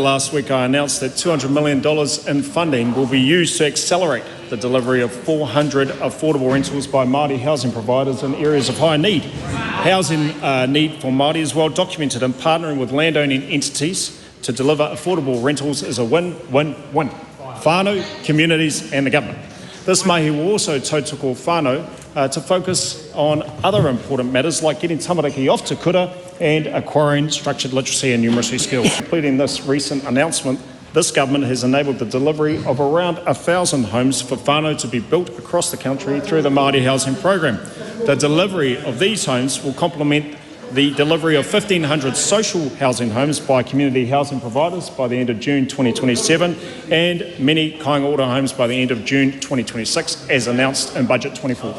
Last week I announced that $200 million in funding will be used to accelerate the delivery of 400 affordable rentals by Māori housing providers in areas of high need. Housing need for Māori is well documented, and partnering with landowning entities to deliver affordable rentals is a win-win-win. Whānau, communities and the government. This mahi will also tautoko whānau to focus on other important matters like getting tamariki off te kura and acquiring structured literacy and numeracy skills. Completing this recent announcement, this government has enabled the delivery of around 1,000 homes for whānau to be built across the country through the Māori housing program. The delivery of these homes will complement the delivery of 1,500 social housing homes by community housing providers by the end of June 2027 and many kāinga ora homes by the end of June 2026 as announced in Budget 24.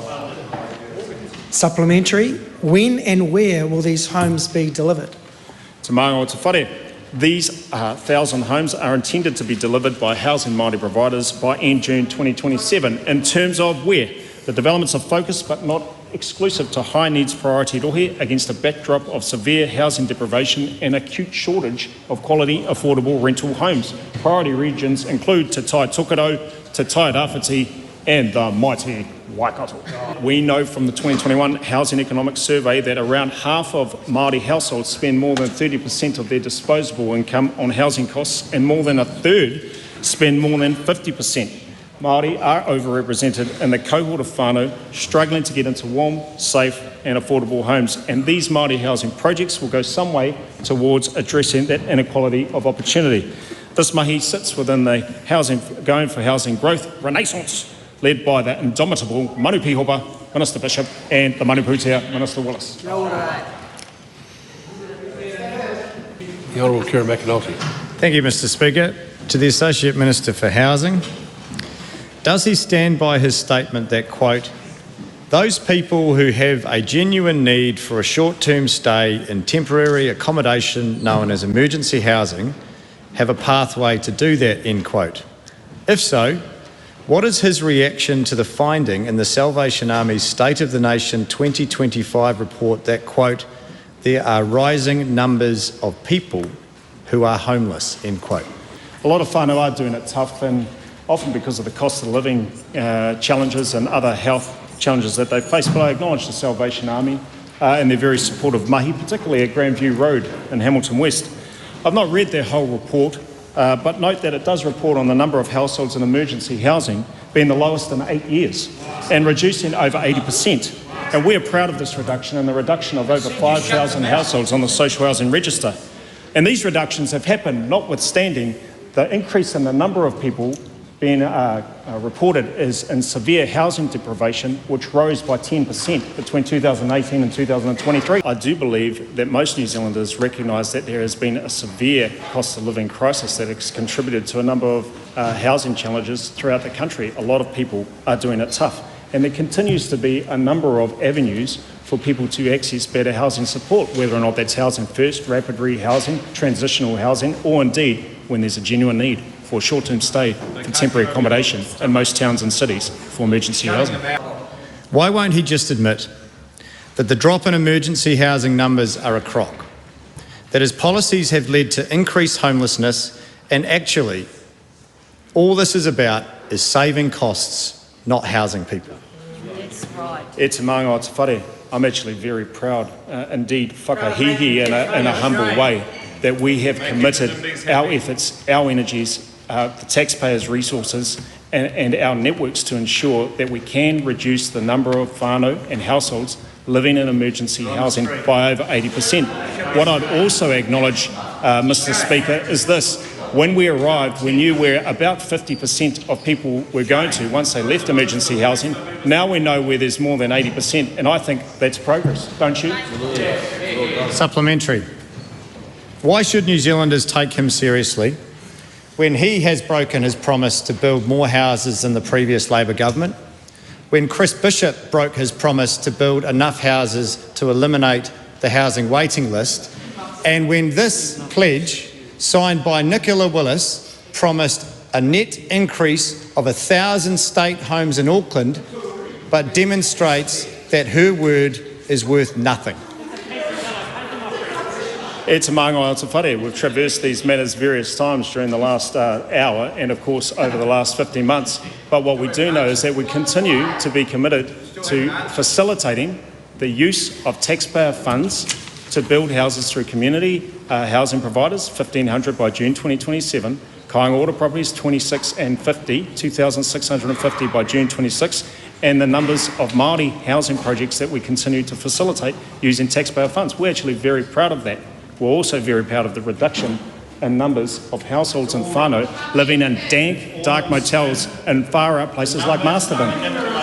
Supplementary, when and where will these homes be delivered? Te Māori te whare, these 1,000 homes are intended to be delivered by housing Māori providers by end June 2027. In terms of where, the developments are focused but not exclusive to high needs priority rohe against a backdrop of severe housing deprivation and acute shortage of quality affordable rental homes. Priority regions include Te Tai Tokerau, Te Tai Rāwhiti and the mighty Waikato. We know from the 2021 Housing Economic Survey that around half of Māori households spend more than 30% of their disposable income on housing costs, and more than a third spend more than 50%. Māori are overrepresented in the cohort of whānau struggling to get into warm, safe and affordable homes, and these Māori housing projects will go some way towards addressing that inequality of opportunity. This mahi sits within the Going for Housing Growth Renaissance, led by the indomitable Manu Pihopa, Minister Bishop, and the Manu Pūtea, Minister Willis. The Honourable Kieran McAnulty. Thank you, Mr Speaker. To the Associate Minister for Housing, does he stand by his statement that, quote, those people who have a genuine need for a short-term stay in temporary accommodation known as emergency housing have a pathway to do that, end quote? If so, what is his reaction to the finding in the Salvation Army's State of the Nation 2025 report that, quote, there are rising numbers of people who are homeless, end quote? A lot of whānau are doing it tough, and often because of the cost of living challenges and other health challenges that they face. But I acknowledge the Salvation Army and their very supportive mahi, particularly at Grandview Road in Hamilton West. I've not read their whole report, but note that it does report on the number of households in emergency housing being the lowest in 8 years and reducing over 80%. And we're proud of this reduction and the reduction of over 5,000 households on the social housing register. And these reductions have happened notwithstanding the increase in the number of people being reported as in severe housing deprivation, which rose by 10% between 2018 and 2023. I do believe that most New Zealanders recognise that there has been a severe cost of living crisis that has contributed to a number of housing challenges throughout the country. A lot of people are doing it tough, and there continues to be a number of avenues for people to access better housing support, whether or not that's housing first, rapid rehousing, transitional housing, or indeed when there's a genuine need for short-term stay for temporary accommodation in most towns and cities for emergency housing. Why won't he just admit that the drop in emergency housing numbers are a crock, that his policies have led to increased homelessness, and actually all this is about is saving costs, not housing people? That's right. E te mānga te whare, I'm actually very proud, indeed whakahihi in a humble way, that we have committed our efforts, our energies, the taxpayers' resources and our networks to ensure that we can reduce the number of whānau and households living in emergency housing by over 80%. What I'd also acknowledge, Mr Speaker, is this. When we arrived, we knew where about 50% of people were going to once they left emergency housing. Now we know where there's more than 80%, and I think that's progress, don't you? Supplementary. Why should New Zealanders take him seriously when he has broken his promise to build more houses than the previous Labor government, when Chris Bishop broke his promise to build enough houses to eliminate the housing waiting list, and when this pledge, signed by Nicola Willis, promised a net increase of 1,000 state homes in Auckland, but demonstrates that her word is worth nothing? E te māngai o te whare. We've traversed these matters various times during the last hour and, of course, over the last 15 months. But what we do know is that we continue to be committed to facilitating the use of taxpayer funds to build houses through community housing providers, 1,500 by June 2027, Kāinga Order properties 26 and 50, 2,650 by June 26, and the numbers of Māori housing projects that we continue to facilitate using taxpayer funds. We're actually very proud of that. We're also very proud of the reduction in numbers of households in whānau living in dank, dark motels in far out places like Masterton.